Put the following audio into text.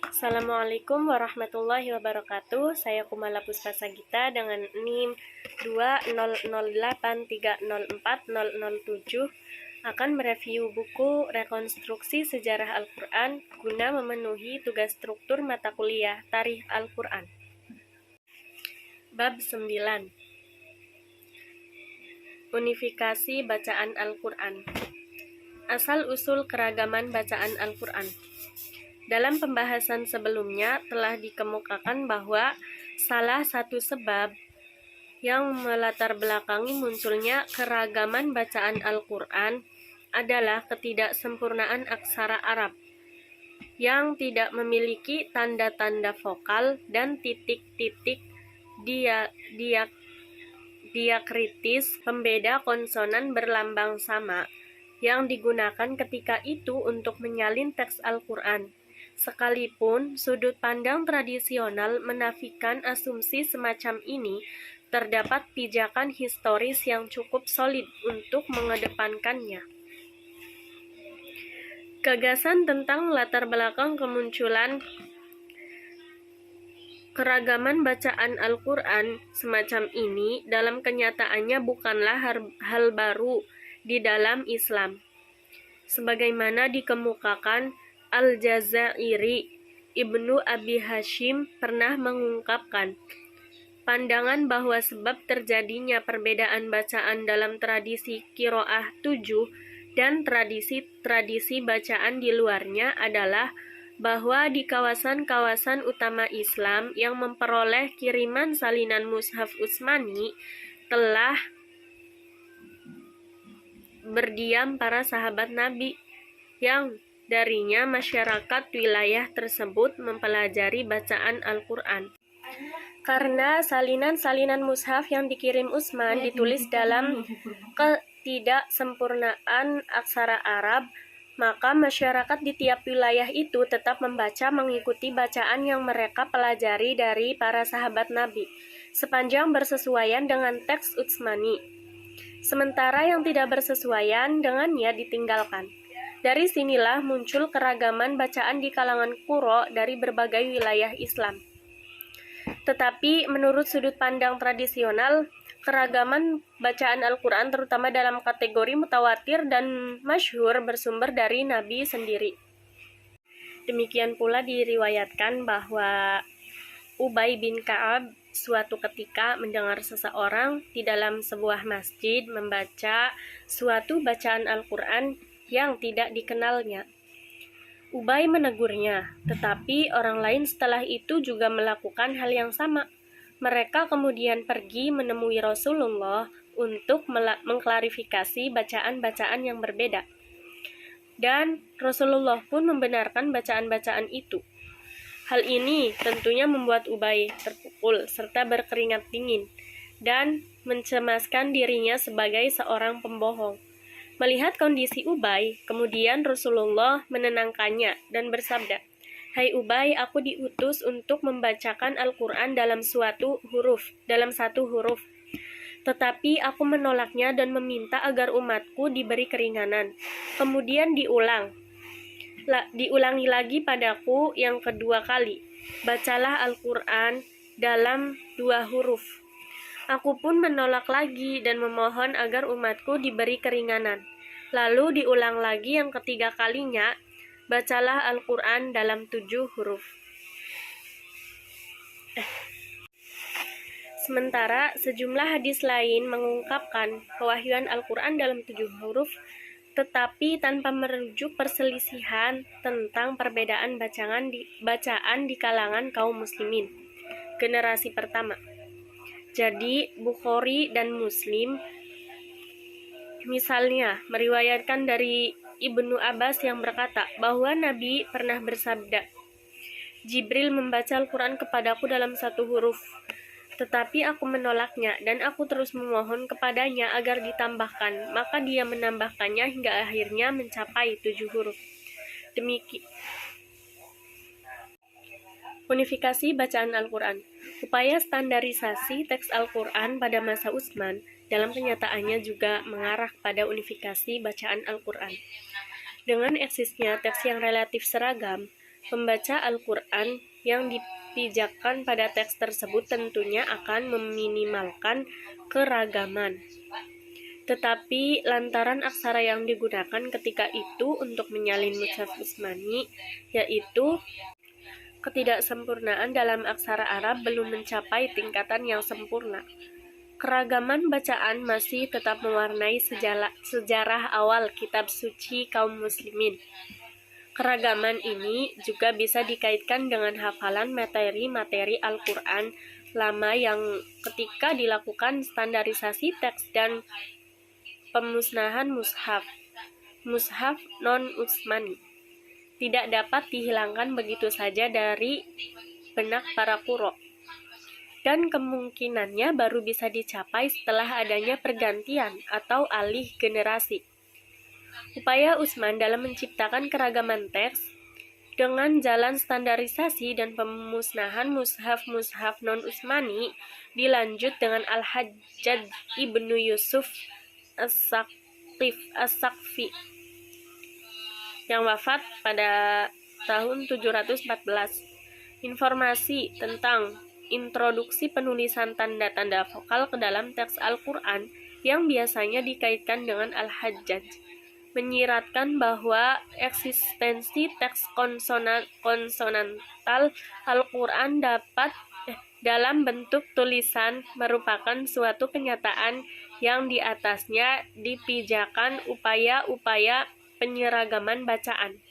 Assalamualaikum warahmatullahi wabarakatuh. Saya Kumala Puspasagita dengan NIM 20083040007 akan mereview buku Rekonstruksi Sejarah Al-Quran guna memenuhi tugas struktur mata kuliah Tarikh Al-Quran. Bab 9. Unifikasi Bacaan Al-Quran. Asal-usul keragaman bacaan Al-Quran. Dalam pembahasan sebelumnya telah dikemukakan bahwa salah satu sebab yang melatar belakangi munculnya keragaman bacaan Al-Quran adalah ketidaksempurnaan aksara Arab yang tidak memiliki tanda-tanda vokal dan titik-titik diakritis pembeda konsonan berlambang sama yang digunakan ketika itu untuk menyalin teks Al-Quran. Sekalipun sudut pandang tradisional menafikan asumsi semacam ini, terdapat pijakan historis yang cukup solid untuk mengedepankannya. Gagasan tentang latar belakang kemunculan keragaman bacaan Al-Quran semacam ini dalam kenyataannya bukanlah hal baru di dalam Islam. Sebagaimana dikemukakan, Al-Jazairi Ibnu Abi Hashim pernah mengungkapkan pandangan bahwa sebab terjadinya perbedaan bacaan dalam tradisi qiraah 7 dan tradisi bacaan di luarnya adalah bahwa di kawasan-kawasan utama Islam yang memperoleh kiriman salinan mushaf Utsmani telah berdiam para sahabat Nabi yang darinya masyarakat wilayah tersebut mempelajari bacaan Al-Quran. Karena salinan-salinan mushaf yang dikirim Utsman ditulis dalam ketidaksempurnaan aksara Arab, maka masyarakat di tiap wilayah itu tetap membaca mengikuti bacaan yang mereka pelajari dari para sahabat Nabi, sepanjang bersesuaian dengan teks Utsmani. Sementara yang tidak bersesuaian dengannya ditinggalkan. Dari sinilah muncul keragaman bacaan di kalangan Qurra dari berbagai wilayah Islam. Tetapi menurut sudut pandang tradisional, keragaman bacaan Al-Quran terutama dalam kategori mutawatir dan masyhur bersumber dari Nabi sendiri. Demikian pula diriwayatkan bahwa Ubay bin Ka'ab suatu ketika mendengar seseorang di dalam sebuah masjid membaca suatu bacaan Al-Quran yang tidak dikenalnya. Ubay menegurnya, tetapi orang lain setelah itu juga melakukan hal yang sama. Mereka kemudian pergi menemui Rasulullah untuk mengklarifikasi bacaan-bacaan yang berbeda. Dan Rasulullah pun membenarkan bacaan-bacaan itu. Hal ini tentunya membuat Ubay terpukul serta berkeringat dingin dan mencemaskan dirinya sebagai seorang pembohong. Melihat kondisi Ubay, kemudian Rasulullah menenangkannya dan bersabda, "Hai Ubay, aku diutus untuk membacakan Al-Quran dalam satu huruf. Tetapi aku menolaknya dan meminta agar umatku diberi keringanan. Kemudian diulangi lagi padaku yang kedua kali. Bacalah Al-Quran dalam 2 huruf. Aku pun menolak lagi dan memohon agar umatku diberi keringanan. Lalu diulang lagi yang ketiga kalinya, bacalah Al-Quran dalam 7 huruf. Sementara sejumlah hadis lain mengungkapkan pewahyuan Al-Quran dalam 7 huruf, tetapi tanpa merujuk perselisihan tentang perbedaan bacaan di kalangan kaum muslimin. Generasi pertama. Jadi Bukhari dan Muslim misalnya meriwayatkan dari Ibnu Abbas yang berkata bahwa Nabi pernah bersabda, "Jibril membaca Al-Quran kepadaku dalam 1 huruf, tetapi aku menolaknya dan aku terus memohon kepadanya agar ditambahkan, maka dia menambahkannya hingga akhirnya mencapai 7 huruf." Unifikasi bacaan Al-Quran. Upaya standarisasi teks Al-Quran pada masa Utsman dalam kenyataannya juga mengarah pada unifikasi bacaan Al-Quran. Dengan eksisnya teks yang relatif seragam, Pembaca Al-Quran yang dipijakkan pada teks tersebut tentunya akan meminimalkan keragaman. Tetapi lantaran aksara yang digunakan ketika itu untuk menyalin mushaf Utsmani, yaitu ketidaksempurnaan dalam aksara Arab belum mencapai tingkatan yang sempurna. Keragaman bacaan masih tetap mewarnai sejarah awal kitab suci kaum muslimin. Keragaman ini juga bisa dikaitkan dengan hafalan materi-materi Al-Quran lama yang ketika dilakukan standarisasi teks dan pemusnahan mushaf non-Utsmani, tidak dapat dihilangkan begitu saja dari benak para qurra, dan kemungkinannya baru bisa dicapai setelah adanya pergantian atau alih generasi. Upaya Utsman dalam menciptakan keragaman teks dengan jalan standarisasi dan pemusnahan mushaf non-Utsmani dilanjut dengan Al-Hajjaj ibnu Yusuf As-Saqfi yang wafat pada tahun 714. Informasi tentang introduksi penulisan tanda-tanda vokal ke dalam teks Al-Quran yang biasanya dikaitkan dengan Al-Hajjaj menyiratkan bahwa eksistensi teks konsonantal Al-Quran dalam bentuk tulisan merupakan suatu kenyataan yang di atasnya dipijakan upaya-upaya penyeragaman bacaan.